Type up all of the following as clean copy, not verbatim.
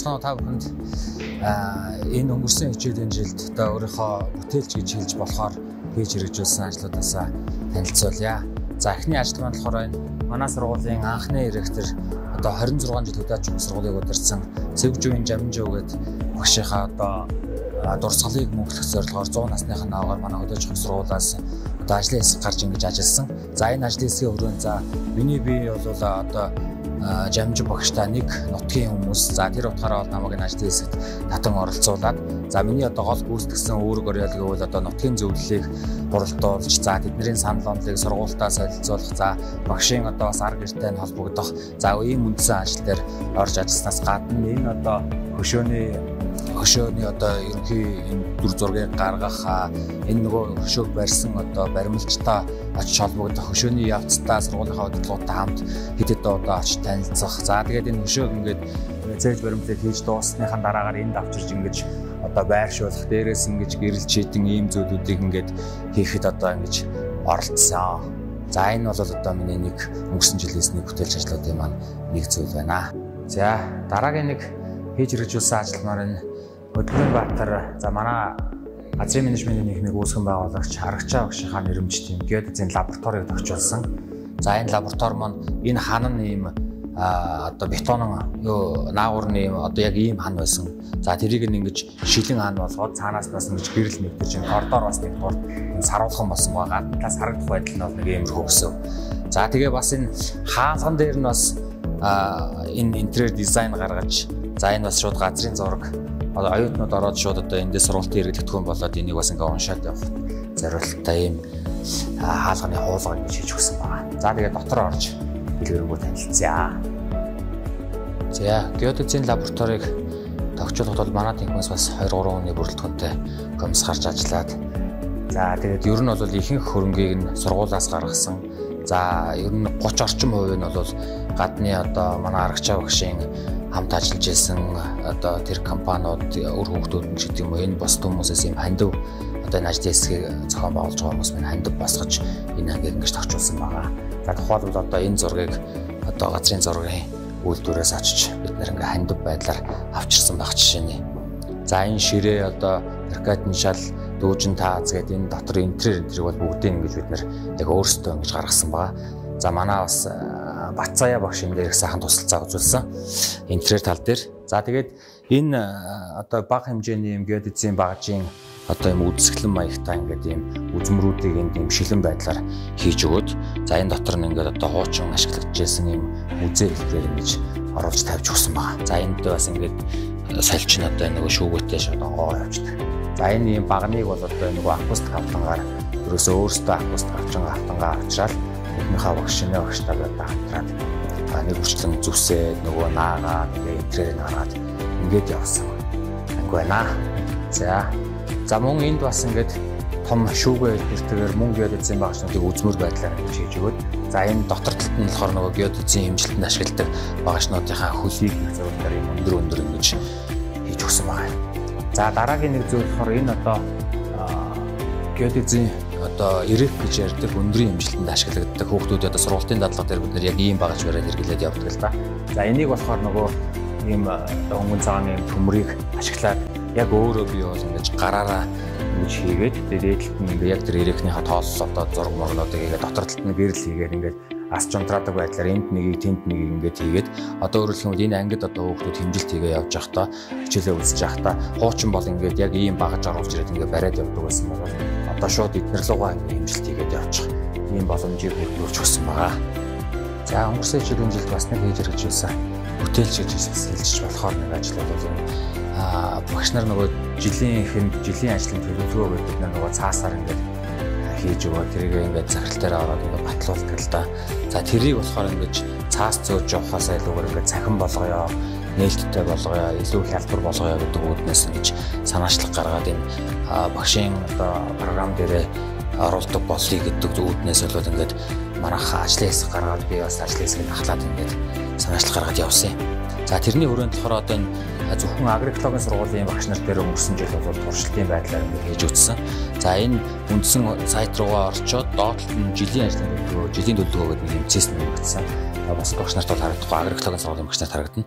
Бацхан та бүхэнд энэ өнгөрсөн хичээлийн жилд одоо өөрийнхөө бүтээлч гэж хэлж болохоор хийж хэрэгжүүлсэн ажлуудаасаа танилцуулъя. За эхний ажил маань болохоор манай сургуулийн анхны иректор одоо 26 жил удаач сургуулийг удирсан Цэвжүүн Жамжоо гэдэг багшийнхаа одоо дурсгалыг мөнгөлөх зорилгоор 100 насныхаа наагаар манай удаач сургуулиас одоо ажлын хэсэг гарч ингэж ажилласан. За энэ ажлын хэсгийн өрөөнд за миний бие бол одоо Жамжоо багштай нэг нутгийн хүмүүс за тэр утгаараа бол намайг энэ ажлын хэсэгт татан оролцуулаад за миний одоо гол гүйцэтгэсэн үүрэг орёолыг бол одоо нутгийн зөвлөлийг буралтуулж за тэдний санал онолыг сургуультаа солилцуулах за багшийн одоо бас ар гэртэй холбогдох за ийм үндсэн ажил дээр орж ажилласнаас гадна энэ одоо хөшөөний одоо ерөнхий энэ дүр зургийг гаргах энэ нөгөө хөшөөг барьсан одоо баримлчтай очиж холбогдох хөшөөний явцдаа сургуулийнхаа удирдлагуудтай хамт хэдэд одоо очиж танилцах. За тэгээд энэ хөшөөг ингээд зээж баримлыг хийж дууссныхаа дараагаар энд авчирж ингэж одоо байршуулах дээрээс ингэж гэрэл чийдэн ийм зүйлүүдийг ингээд хийхэд одоо ингэж оролцсон. За энэ бол одоо миний нэг өнгөрсөн жилээс нэг бүтээлч ажлуудын маань нэг зүйл байна. За дараагийн нэг хийж хэрэгжүүлсэн ажил маань Хөдөлмөрийн Баатар за манай газрын менежментийн нийгмийг үүсгэн байгуулагч Аргачаа багшийнхаа нэрмжтийн геодезийн лабораторийг тохижуулсан. За энэ лаборатори маань энэ хан нь ийм одоо бетонын наагуурны одоо яг ийм хан байсан. За тэрийг ингэж шилэн хан болгоод цаанаас бас ингэж гэрэл нэгдэж энэ коридор бас нэг тул саруулхан болсон байгаа. Гаднаас харагдах байдал нь бол нэг иймэрхүү гэсэн. За тэгээ бас энэ хаалган дээр нь бас энэ интерьер дизайн гаргаж за энэ бас шууд газрын зураг оюутнууд ороод шууд одоо эндээс сургалтын хэрэглэгдэхүүн болоод энийг бас ингээ уншаад явах зорилттой ийм хаалганы хуулгыг ингэж хийж өгсөн байна. За тэгээд дотор орж хэлбэргүй танилцъя. За геодезийн лабораторийг тогтоолоход бол манай тэнхимээс бас 2-3 хүний бүрэлдэхүүнтэй комисс гарч ажиллаад за тэгээд ер нь бол ихэнх хөрөнгийг нь сургуулиас гаргасан. За ер нь 30 орчим хувь нь бол гадны одоо манай Аргачаа багшийн хамт ажиллаж байсан одоо тэр компаниуд өр хүүхдүүд нь ч гэдэг юм уу энэ бос хүмүүсээс юм хандив одоо энэ ажлын хэсгийг зохион байгуулж байгаа хүмүүс маань хандив босгож энэ ангийг ингэж тогтчулсан байгаа. За тухайлбал одоо энэ зургийг одоо газрын зургийн үйлдвэрээс очиж бид нэр ингээ хандив байдлаар авчирсан байх жишээний. За энэ ширээ одоо перкатин шал дүүжин тааз гэдэг энэ дотор интерьер бол бүгдийг ингэж бид нэр яг өөрсдөө ингэж гаргасан байгаа. За манай бас Бацаая багш энэ дээр их сайхан тусалцаа үзүүлсэн интерьер тал дээр. За тэгээд энэ одоо бага хэмжээний юм геодезийн багажийн одоо юм үзэсгэлэн маягтай ингээд юм үзмрүүдийг энд юм шилэн байдлаар хийж өгөөд за энэ дотор нь ингээд одоо хуучин ашиглагдчихсэн юм музей хэлбэрээр ингэж оруулж тавьж өгсөн байна. За энд бас ингээд сольч нь одоо нөгөө шүүгөөтэй шууд гоо явждаг. За энэ юм багныг бол одоо нөгөө акустик автангаар ерөөсөө өөрсдөө акустик автангаа авчраад эхнийхээ багшны багштайгаа хамтраад нэг үрчлэн зүсээд нөгөө наагаа тэгээ интерьерийг гаргаад ингээд явсан. Анги байна. За мөн энд бас ингээд том шүүгээ хэлбэртэйгээр мөн геодезийн багшнуудыг үзмөр байдлаар ингэж хийж өгöd. За энэ дотор талд нь болохоор нөгөө геодезийн хэмжилтэнд ашигладаг багшнуудынхаа хөлийг зөвлөөр юм өндөр ингэж хийж өгсөн байна. За дараагийн нэг зүйл болохоор энэ одоо геодезийн одоо ирэх гэж ярьдаг өндрийн хэмжилтэнд ашиглагддаг хүүхдүүд одоо сургуулийн дадлага дээр бид нар яг ийм багаж бариад хэрэглээд явдаг л да. За энийг болохоор нөгөө ийм хөнгөн цагааны төмрийг ашиглаад яг өөрөө бий бол ингэж гараараа ингэж хийгээд дээдлэлт нь ингээ яг тэр ирэхнийхээ тоолол одоо зураг мөрнүүдийг ингээ дотор талд нь гэрэл хийгээд ингээ ас жунтраадаг байдлаар энд нэгийг тэнд нэгийг ингээд хийгээд одоо өөрөөр хэлбэл энэ ангид одоо хүүхдүүд хэмжилт хийгээ явж байхдаа хичээлээ үзэж байхдаа хуучин бол ингээд яг ийм багаж оруулж ирээд ингээ бариад явдаг байсан бол одоо шууд эднэр лугаа хэмжилт хийгээд явчих ийм боломжийг бүрдүүлж өгсөн байгаа. За өнгөрсөн жилийн жилд бас нэг хийж хэрэгжүүлсэн бүтээлч гэж хэлж болохоор нэг ажлууд бол багш нар нөгөө жилийн ажлын төлөвлөгөө гэдэг нь нөгөө цаасаар ингээд хийж өгөө тэрийг ингээд захирал дээр ороод ингээд батлуулдаг л да. За тэрийг болохоор ингээд цаас зөөж явахаас илүүгээр ингээд цахим болгоё, нээлттэй болгоё, илүү хялбар болгоё гэдэг үүднээс ингэж санаачлаг гаргаад энэ багшийн одоо програм дээрээ оруулдаг болъё гэдэг үүднээс бол ингээд манайх ажлын хэсэг гаргаад би бас ажлын хэсгийг ахлаад ингээд санаачлаг гаргаад явсан юм. За тэрний хүрээнд болохоор одоо энэ зөвхөн агрикологийн сургуулийн багш нар дээр өнгөрсөн жил бол туршилтын байдлаар хийж үзсэн. За энэ үндсэн сайт руугаа орчоод доотлолт нь жилийн ажлын төлөвлөгөө гэдэг нэг хэмжээс нь өгсөн. бас багш нарт бол харагдахгүй, агрологийн сургуулийн багш нарт харагдана.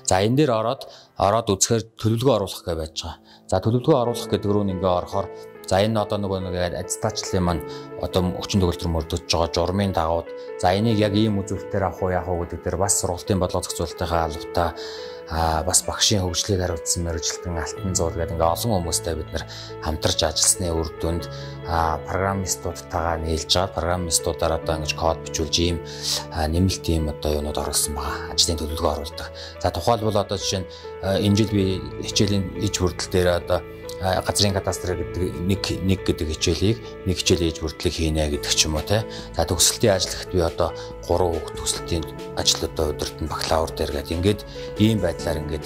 За энэ дээр ороод үзэхээр төлөвлөгөө оруулах гэж байж байгаа. За төлөвлөгөө оруулах гэдэг рүү ингээ орохоор за энэ одоо нэг аттестачлалын маань одоо өчигдөр төгөлдөр мөрдөж байгаа журмын дагууд за энийг яг ийм үзүүлэлтээр авах уу яах уу гэдэг дээр бас сургалтын бодлого зохицуулалтынхаа албатай бас багшийн хөгжлийг хариуцсан мэргэжилтэн алтан зур гэдэг ингээ олон хүмүүстэй бид нэр хамтарч ажилласны үр дүнд программистуудтайгаа нийлж байгаа. Программистуудаар одоо ингэж код бичүүлж ийм нэмэлт ийм одоо юунууд оруулсан байгаа. Ажлын төлөвлөгөө оруулдаг. За тухайлбал одоо жишээ нь энэ жил би хичээлийн иж хүртэл дээр одоо газрын кадастр гэдэг нэг гэдэг хичээлийг нэг хичээлийн иж хүртлийг хийнэ гэдэг ч юм уу те. За төгсөлтийн ажлагт би одоо 3 хүүхд төгсөлтийн ажлуудаа удирдан бакалавр дээр гэдэг ингээд ийм байдлаар ингээд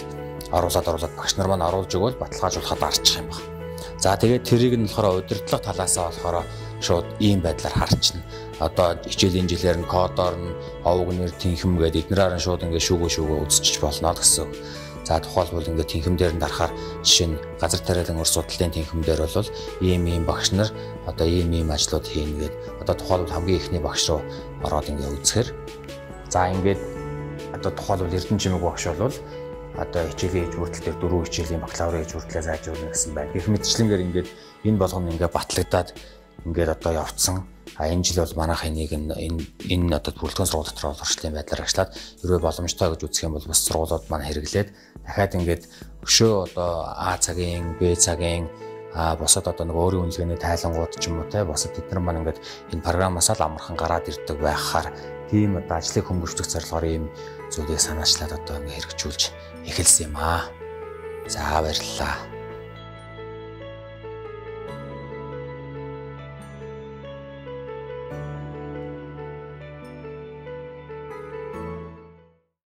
оруулаад багш нар маань оруулж өгвөл баталгаажуулахад арчих юм байна. За тэгээд тэрийг нь болохоор удирдлага талаасаа болохоор шууд ийм байдлаар харчихна. Одоо хичээлийн жилээр нь кодоор нь овог нэр тэнхэм гэдэг эднэрээр нь шууд ингээд шүүгөө үзчих болно гэсэн. За тухайлбал ингээд тэнхэмдэр нь дарахаар жишээ нь газар тариалан өр судлалын тэнхэмдэр бол ийм багш нар одоо ийм ажлууд хийнэ гэдэг. Одоо тухайлбал хамгийн ихний багш руу ороод ингээд үзэхээр за ингээд одоо тухайлбал Эрдэнэ Жимэг багш бол одоо хичээлийн иж хүртэл дээр 4 хичээлийн бакалаврын иж хүртлээ зайжуулна гэсэн байна. Гэх мэтчлэнгээр ингээд энэ болгоно ингээд батлагдаад ингээд одоо явцсан. Энэ жил бол манайх энийг энэ одоо бүрэлдэхүүн сургууль дотор орчлын байдлаар ажиллаад хэрвээ боломжтой гэж үзэх юм бол бас сургуулиуд маань хэрэглээд дахиад ингээд өшөө одоо А цагийн, Б цагийн босоод одоо нэг өөрийн үнэлгээний тайлангууд ч юм уу те босоод тэд нар маань ингээд энэ программаасаа л амархан гараад ирдэг байхаар тийм одоо ажлыг хөнгөвчлөх зорилгоор ийм зүйлийг санаачлаад одоо ингээд хэрэгжүүлж эхэлсэн юм аа. За баярлалаа.